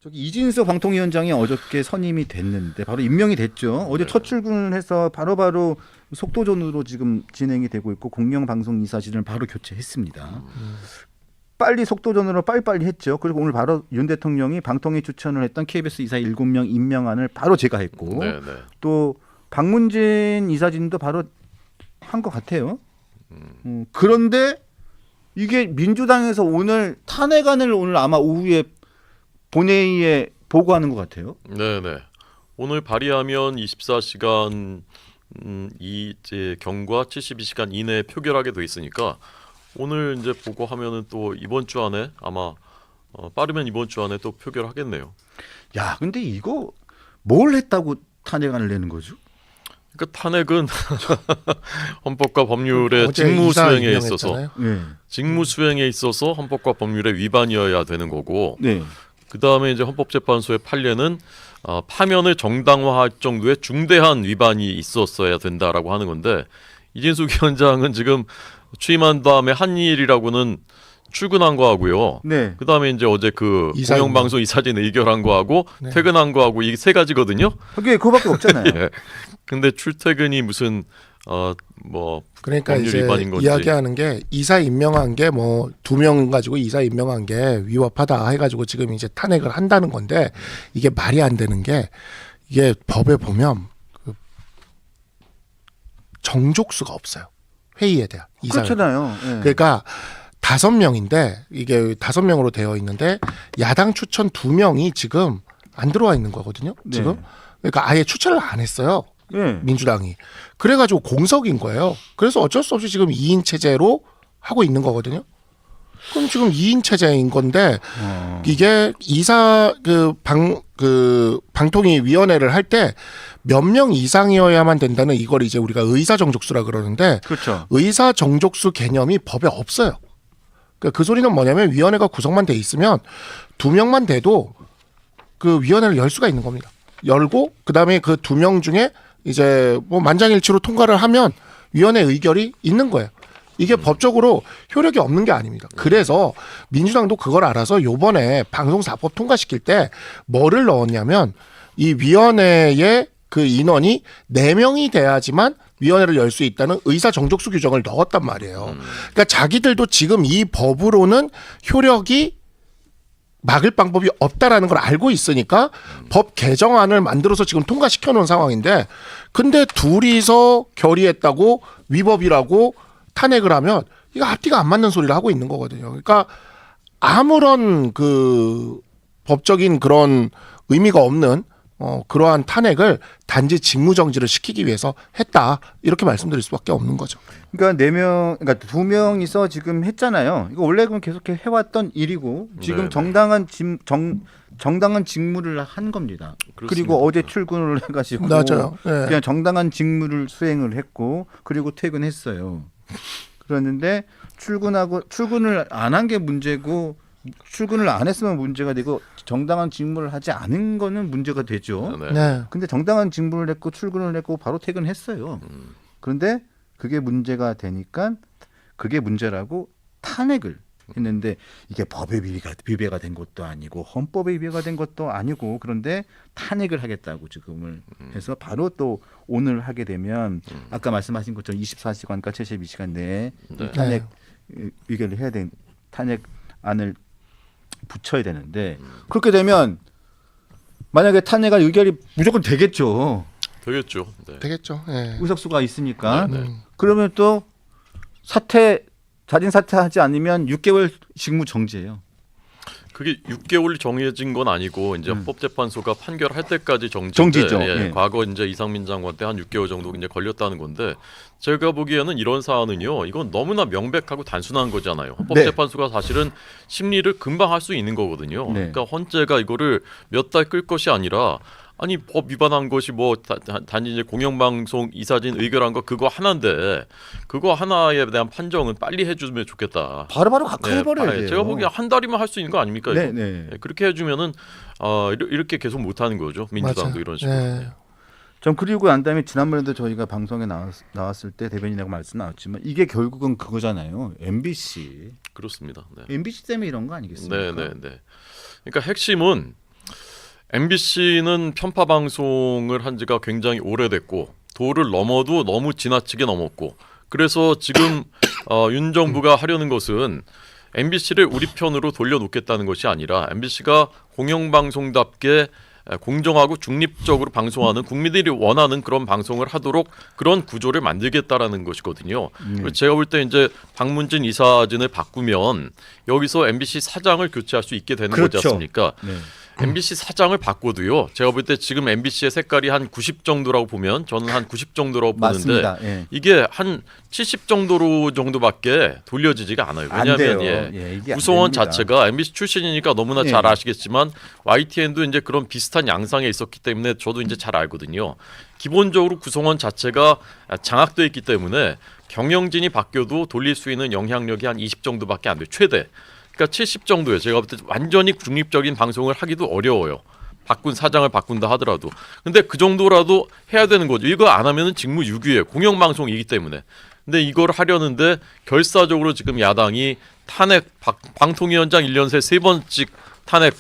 저기 이진석 방통위원장이 어저께 선임이 됐는데 바로 임명이 됐죠. 어제 네. 첫 출근을 해서 바로바로 속도전으로 지금 진행이 되고 있고 공영방송 이사진을 바로 교체했습니다. 빨리 속도전으로 빨리빨리 했죠. 그리고 오늘 바로 윤 대통령이 방통위 추천을 했던 KBS 이사 7명 임명안을 바로 제거했고 네, 네. 또 박문진 이사진도 바로 한 것 같아요. 그런데 이게 민주당에서 오늘 탄핵안을 오늘 아마 오후에 본회의에 보고하는 것 같아요. 네, 네. 오늘 발의하면 24시간 이제 경과 72시간 이내에 표결하게 돼 있으니까 오늘 이제 보고하면은 또 이번 주 안에 아마 빠르면 이번 주 안에 또 표결하겠네요. 야, 근데 이거 뭘 했다고 탄핵안을 내는 거죠? 그러니까 탄핵은 헌법과 법률의 어제 직무 이사 수행에 임명했잖아요. 있어서 네. 직무 수행에 있어서 헌법과 법률의 위반이어야 되는 거고 네. 그 다음에 이제 헌법재판소의 판례는 파면을 정당화할 정도의 중대한 위반이 있었어야 된다라고 하는 건데 이진숙 위원장은 지금 취임한 다음에 한 일이라고는 출근한 거하고요. 네. 그 다음에 이제 어제 그 이사 공영방송 이사진 의결한 거하고 네. 퇴근한 거하고 이 세 가지거든요. 그게 그거밖에 없잖아요. 예. 근데 출퇴근이 무슨 뭐 그러니까 법률 이제 위반인 건지. 이야기하는 게 이사 임명한 게 뭐 2명 가지고 이사 임명한 게 위법하다 해가지고 지금 이제 탄핵을 한다는 건데 이게 말이 안 되는 게 이게 법에 보면 그 정족수가 없어요. 회의에 대한 이사. 그렇잖아요. 네. 그러니까 5명인데 이게 5명으로 되어 있는데 야당 추천 2명이 지금 안 들어와 있는 거거든요. 지금. 네. 그러니까 아예 추천을 안 했어요. 네. 민주당이. 그래가지고 공석인 거예요. 그래서 어쩔 수 없이 지금 2인 체제로 하고 있는 거거든요. 그럼 지금 2인 체제인 건데 이게 이사 방통위 위원회를 할 때 몇 명 이상이어야만 된다는 이걸 이제 우리가 의사 정족수라 그러는데 그렇죠. 의사 정족수 개념이 법에 없어요. 그러니까 그 소리는 뭐냐면 위원회가 구성만 돼 있으면 2명만 돼도 그 위원회를 열 수가 있는 겁니다. 열고 그다음에 그 2명 중에 이제 뭐 만장일치로 통과를 하면 위원회 의결이 있는 거예요. 이게 법적으로 효력이 없는 게 아닙니다. 그래서 민주당도 그걸 알아서 요번에 방송사법 통과시킬 때 뭐를 넣었냐면 이 위원회의 그 인원이 4명이 돼야지만 위원회를 열 수 있다는 의사 정족수 규정을 넣었단 말이에요. 그러니까 자기들도 지금 이 법으로는 효력이 막을 방법이 없다라는 걸 알고 있으니까 법 개정안을 만들어서 지금 통과시켜 놓은 상황인데 근데 둘이서 결의했다고 위법이라고 탄핵을 하면 이거 앞뒤가 안 맞는 소리를 하고 있는 거거든요. 그러니까 아무런 그 법적인 그런 의미가 없는 그러한 탄핵을 단지 직무정지를 시키기 위해서 했다 이렇게 말씀드릴 수밖에 없는 거죠. 그러니까 4명, 그러니까 2명이서 지금 했잖아요. 이거 원래 그럼 계속 해왔던 일이고 지금 네네. 정당한 직무를 한 겁니다. 그렇습니다. 그리고 어제 출근을 해가지고 맞아요. 네. 그냥 정당한 직무를 수행을 했고 그리고 퇴근했어요. 그랬는데 출근을 안 한 게 문제고 출근을 안 했으면 문제가 되고 정당한 직무를 하지 않은 거는 문제가 되죠. 네. 네. 근데 정당한 직무를 했고 출근을 했고 바로 퇴근했어요. 그런데 그게 문제가 되니까 그게 문제라고 탄핵을 했는데 이게 법에 위배가 된 것도 아니고 헌법에 위배가 된 것도 아니고 그런데 탄핵을 하겠다고 지금을 해서 바로 또 오늘 하게 되면 아까 말씀하신 것처럼 24시간과 72시간 내에 네. 탄핵 의결을 해야 되는 탄핵안을 붙여야 되는데 그렇게 되면 만약에 탄핵안 의결이 무조건 되겠죠. 되겠죠. 네. 되겠죠. 네. 의석수가 있으니까. 네, 네. 그러면 또 자진 사퇴하지 않으면 6개월 직무 정지예요. 그게 6개월 정해진 건 아니고 이제 헌법재판소가 판결할 때까지 정지죠. 예, 예. 과거 이제 이상민 장관 때 한 6개월 정도 이제 걸렸다는 건데 제가 보기에는 이런 사안은요. 이건 너무나 명백하고 단순한 거잖아요. 헌법재판소가 사실은 심리를 금방 할 수 있는 거거든요. 네. 그러니까 헌재가 이거를 몇 달 끌 것이 아니라 아니 법 위반한 것이 뭐 단지 이제 공영방송 이사진 의결한 거 그거 하나인데 그거 하나에 대한 판정은 빨리 해주면 좋겠다. 바로바로 각하해버려야 돼요. 제가 보기에 한 달이면 할 수 있는 거 아닙니까? 네, 이거? 네. 네, 그렇게 해주면은 이렇게 계속 못하는 거죠. 민주당도 맞아요. 이런 식으로. 네. 전 그리고 난 다음에 지난번에도 저희가 방송에 나왔을 때 대변인하고 말씀 나왔지만 이게 결국은 그거잖아요. MBC. 그렇습니다. 네. MBC 때문에 이런 거 아니겠습니까? 네. 그러니까 핵심은 MBC는 편파 방송을 한 지가 굉장히 오래됐고 도를 넘어도 너무 지나치게 넘었고 그래서 지금 윤 정부가 하려는 것은 MBC를 우리 편으로 돌려놓겠다는 것이 아니라 MBC가 공영방송답게 공정하고 중립적으로 방송하는 국민들이 원하는 그런 방송을 하도록 그런 구조를 만들겠다라는 것이거든요. 제가 볼 때 이제 박문진 이사진을 바꾸면 여기서 MBC 사장을 교체할 수 있게 되는 그렇죠. 거지 않습니까? 네. MBC 사장을 바꿔도요. 제가 볼 때 지금 MBC의 색깔이 한 90 정도라고 보면 저는 한 90 정도라고 보는데 맞습니다. 예. 이게 한 70 정도밖에 돌려지지가 않아요. 안 왜냐하면 돼요. 예, 이게 안 구성원 됩니다. 자체가 MBC 출신이니까 너무나 예. 잘 아시겠지만 YTN도 이제 그런 비슷한 양상에 있었기 때문에 저도 이제 잘 알거든요. 기본적으로 구성원 자체가 장악돼 있기 때문에 경영진이 바뀌어도 돌릴 수 있는 영향력이 한 20 정도밖에 안 돼요. 최대. 그러니까 70 정도예요. 제가 볼 때 완전히 중립적인 방송을 하기도 어려워요. 사장을 바꾼다 하더라도. 근데 그 정도라도 해야 되는 거죠. 이거 안 하면은 직무유기예요. 공영방송이기 때문에. 근데 이걸 하려는데 결사적으로 지금 야당이 탄핵 방통위원장 1년 새 3번씩 탄핵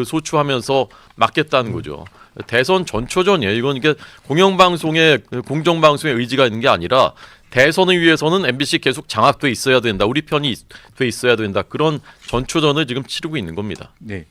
소추하면서 막겠다는 거죠. 대선 전초전이에요. 이건 이게 공영방송의 공정방송의 의지가 있는 게 아니라 대선을 위해서는 MBC 계속 장악돼 있어야 된다. 우리 편이 돼 있어야 된다. 그런 전초전을 지금 치르고 있는 겁니다. 네.